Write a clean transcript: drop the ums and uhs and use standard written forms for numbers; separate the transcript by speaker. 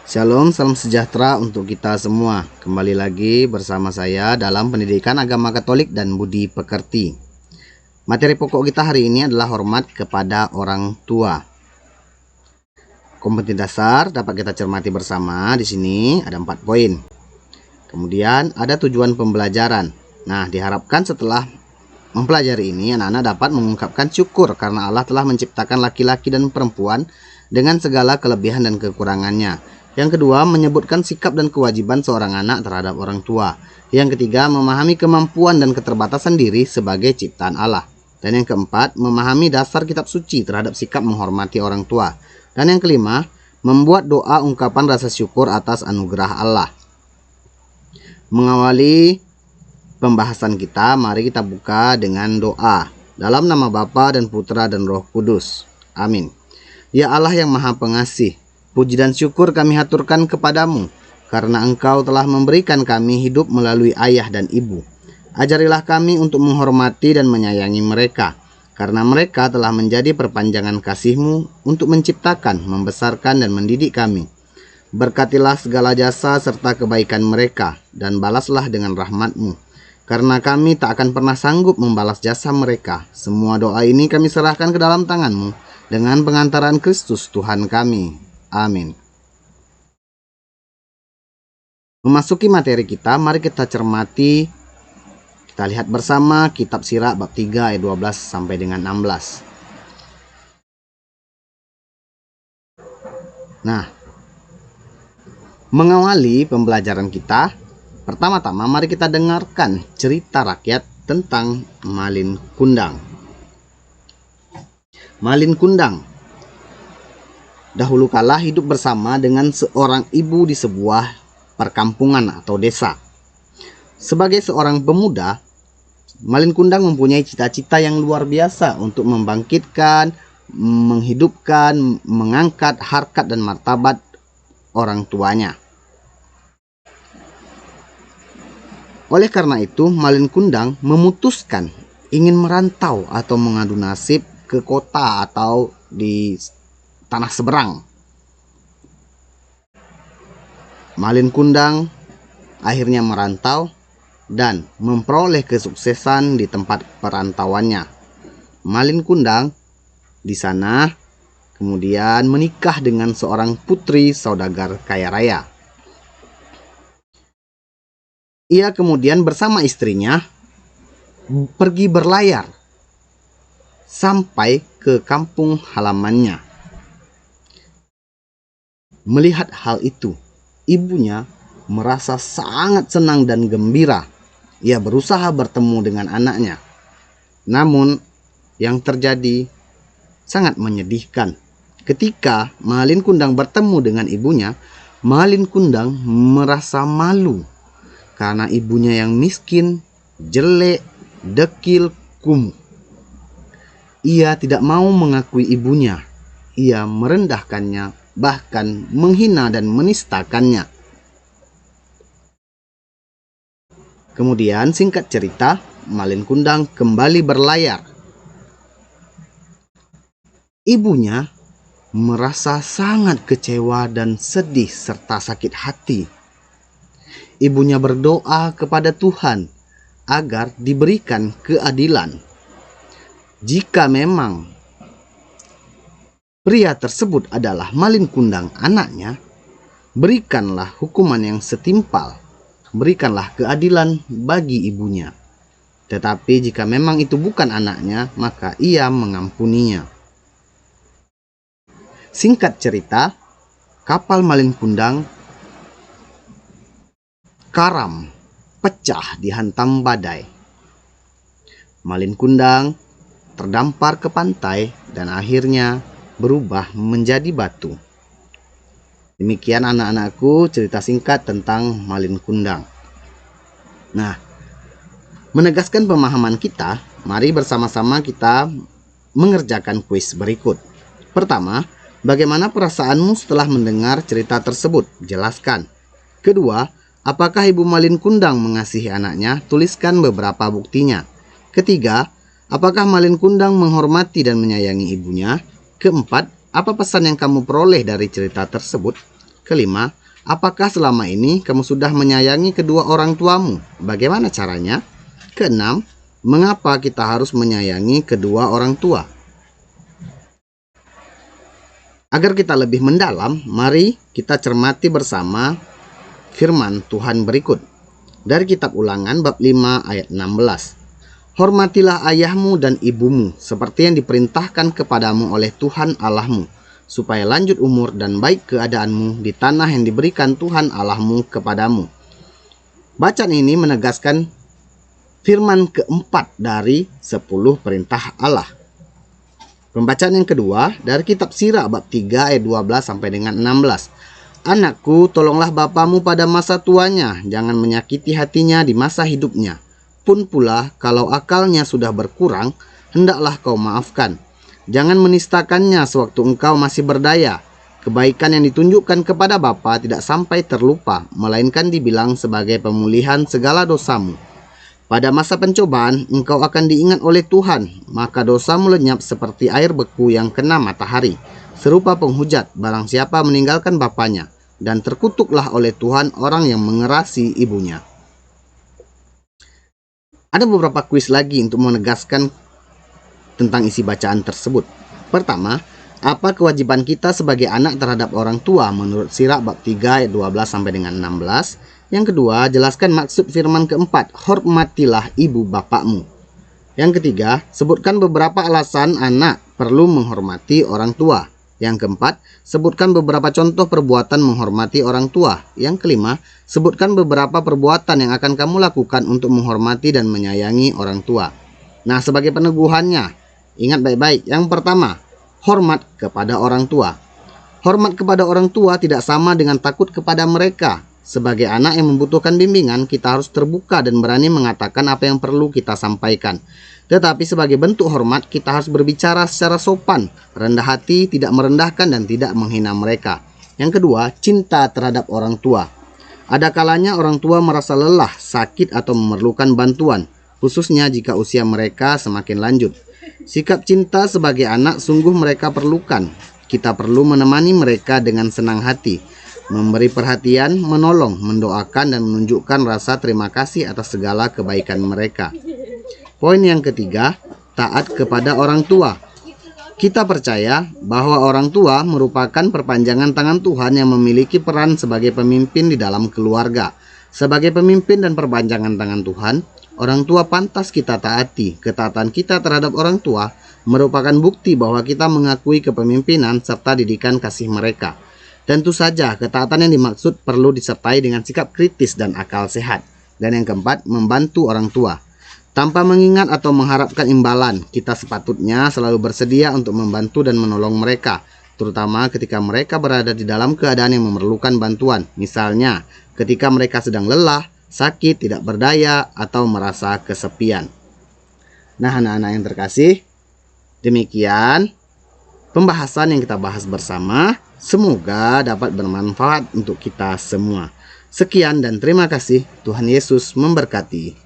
Speaker 1: Shalom, salam sejahtera untuk kita semua. Kembali lagi bersama saya dalam pendidikan agama Katolik dan budi pekerti. Materi pokok kita hari ini adalah hormat kepada orang tua. Kompetensi dasar dapat kita cermati bersama. Di sini ada 4 poin. Kemudian ada tujuan pembelajaran. Nah, diharapkan setelah mempelajari ini anak-anak dapat mengungkapkan syukur karena Allah telah menciptakan laki-laki dan perempuan dengan segala kelebihan dan kekurangannya. Yang kedua, menyebutkan sikap dan kewajiban seorang anak terhadap orang tua. Yang ketiga, memahami kemampuan dan keterbatasan diri sebagai ciptaan Allah. Dan yang keempat, memahami dasar kitab suci terhadap sikap menghormati orang tua. Dan yang kelima, membuat doa ungkapan rasa syukur atas anugerah Allah. Mengawali pembahasan kita, mari kita buka dengan doa. Dalam nama Bapa dan Putra dan Roh Kudus. Amin. Ya Allah yang Maha Pengasih, puji dan syukur kami haturkan kepadamu, karena Engkau telah memberikan kami hidup melalui ayah dan ibu. Ajarilah kami untuk menghormati dan menyayangi mereka, karena mereka telah menjadi perpanjangan kasih-Mu untuk menciptakan, membesarkan, dan mendidik kami. Berkatilah segala jasa serta kebaikan mereka, dan balaslah dengan rahmat-Mu, karena kami tak akan pernah sanggup membalas jasa mereka. Semua doa ini kami serahkan ke dalam tangan-Mu, dengan pengantaran Kristus Tuhan kami. Amin. Memasuki materi kita, mari kita cermati. Kita lihat bersama kitab Sirach bab 3 ayat 12 sampai dengan 16. Nah, mengawali pembelajaran kita, pertama-tama mari kita dengarkan cerita rakyat tentang Malin Kundang. Malin Kundang dahulu kala hidup bersama dengan seorang ibu di sebuah perkampungan atau desa. Sebagai seorang pemuda, Malin Kundang mempunyai cita-cita yang luar biasa untuk membangkitkan, menghidupkan, mengangkat harkat dan martabat orang tuanya. Oleh karena itu, Malin Kundang memutuskan ingin merantau atau mengadu nasib ke kota atau di tanah seberang. Malin Kundang akhirnya merantau dan memperoleh kesuksesan di tempat perantauannya. Malin Kundang di sana kemudian menikah dengan seorang putri saudagar kaya raya. Ia kemudian bersama istrinya pergi berlayar sampai ke kampung halamannya. Melihat hal itu, ibunya merasa sangat senang dan gembira. Ia berusaha bertemu dengan anaknya. Namun, yang terjadi sangat menyedihkan. Ketika Malin Kundang bertemu dengan ibunya, Malin Kundang merasa malu karena ibunya yang miskin, jelek, dekil, kumuh. Ia tidak mau mengakui ibunya. Ia merendahkannya, bahkan menghina dan menistakannya. Kemudian singkat cerita, Malin Kundang kembali berlayar. Ibunya merasa sangat kecewa dan sedih serta sakit hati. Ibunya berdoa kepada Tuhan agar diberikan keadilan. Jika memang pria tersebut adalah Malin Kundang anaknya, berikanlah hukuman yang setimpal, berikanlah keadilan bagi ibunya. Tetapi jika memang itu bukan anaknya, maka ia mengampuninya. Singkat cerita, kapal Malin Kundang karam, pecah dihantam badai. Malin Kundang terdampar ke pantai dan akhirnya berubah menjadi batu. Demikian anak-anakku cerita singkat tentang Malin Kundang. Nah, menegaskan pemahaman kita, mari bersama-sama kita mengerjakan kuis berikut. Pertama, bagaimana perasaanmu setelah mendengar cerita tersebut? Jelaskan. Kedua, apakah Ibu Malin Kundang mengasihi anaknya? Tuliskan beberapa buktinya. Ketiga, apakah Malin Kundang menghormati dan menyayangi ibunya? Keempat, apa pesan yang kamu peroleh dari cerita tersebut? Kelima, apakah selama ini kamu sudah menyayangi kedua orang tuamu? Bagaimana caranya? Keenam, mengapa kita harus menyayangi kedua orang tua? Agar kita lebih mendalam, mari kita cermati bersama firman Tuhan berikut. Dari kitab Ulangan bab 5 ayat 16. Hormatilah ayahmu dan ibumu seperti yang diperintahkan kepadamu oleh Tuhan Allahmu, supaya lanjut umur dan baik keadaanmu di tanah yang diberikan Tuhan Allahmu kepadamu. Bacaan ini menegaskan firman keempat dari 10 perintah Allah. Pembacaan yang kedua dari kitab Sirah bab 3 ayat 12 sampai dengan 16. Anakku, tolonglah bapamu pada masa tuanya, jangan menyakiti hatinya di masa hidupnya. Pun pula, kalau akalnya sudah berkurang, hendaklah kau maafkan. Jangan menistakannya sewaktu engkau masih berdaya. Kebaikan yang ditunjukkan kepada bapa tidak sampai terlupa, melainkan dibilang sebagai pemulihan segala dosamu. Pada masa pencobaan, engkau akan diingat oleh Tuhan, maka dosamu lenyap seperti air beku yang kena matahari. Serupa penghujat, barang siapa meninggalkan bapanya, dan terkutuklah oleh Tuhan orang yang mengerasi ibunya. Ada beberapa kuis lagi untuk menegaskan tentang isi bacaan tersebut. Pertama, apa kewajiban kita sebagai anak terhadap orang tua menurut Sirah bab 3 ayat 12 sampai dengan 16? Yang kedua, jelaskan maksud firman keempat, hormatilah ibu bapakmu. Yang ketiga, sebutkan beberapa alasan anak perlu menghormati orang tua. Yang keempat, sebutkan beberapa contoh perbuatan menghormati orang tua. Yang kelima, sebutkan beberapa perbuatan yang akan kamu lakukan untuk menghormati dan menyayangi orang tua. Nah, sebagai peneguhannya, ingat baik-baik. Yang pertama, hormat kepada orang tua. Hormat kepada orang tua tidak sama dengan takut kepada mereka. Sebagai anak yang membutuhkan bimbingan, kita harus terbuka dan berani mengatakan apa yang perlu kita sampaikan. Tetapi sebagai bentuk hormat, kita harus berbicara secara sopan, rendah hati, tidak merendahkan dan tidak menghina mereka. Yang kedua, cinta terhadap orang tua. Ada kalanya orang tua merasa lelah, sakit atau memerlukan bantuan, khususnya jika usia mereka semakin lanjut. Sikap cinta sebagai anak sungguh mereka perlukan. Kita perlu menemani mereka dengan senang hati, memberi perhatian, menolong, mendoakan dan menunjukkan rasa terima kasih atas segala kebaikan mereka. Poin yang ketiga, taat kepada orang tua. Kita percaya bahwa orang tua merupakan perpanjangan tangan Tuhan yang memiliki peran sebagai pemimpin di dalam keluarga. Sebagai pemimpin dan perpanjangan tangan Tuhan, orang tua pantas kita taati. Ketaatan kita terhadap orang tua merupakan bukti bahwa kita mengakui kepemimpinan serta didikan kasih mereka. Tentu saja, ketaatan yang dimaksud perlu disertai dengan sikap kritis dan akal sehat. Dan yang keempat, membantu orang tua. Tanpa mengingat atau mengharapkan imbalan, kita sepatutnya selalu bersedia untuk membantu dan menolong mereka, terutama ketika mereka berada di dalam keadaan yang memerlukan bantuan. Misalnya, ketika mereka sedang lelah, sakit, tidak berdaya, atau merasa kesepian. Nah, anak-anak yang terkasih, demikian pembahasan yang kita bahas bersama. Semoga dapat bermanfaat untuk kita semua. Sekian dan terima kasih. Tuhan Yesus memberkati.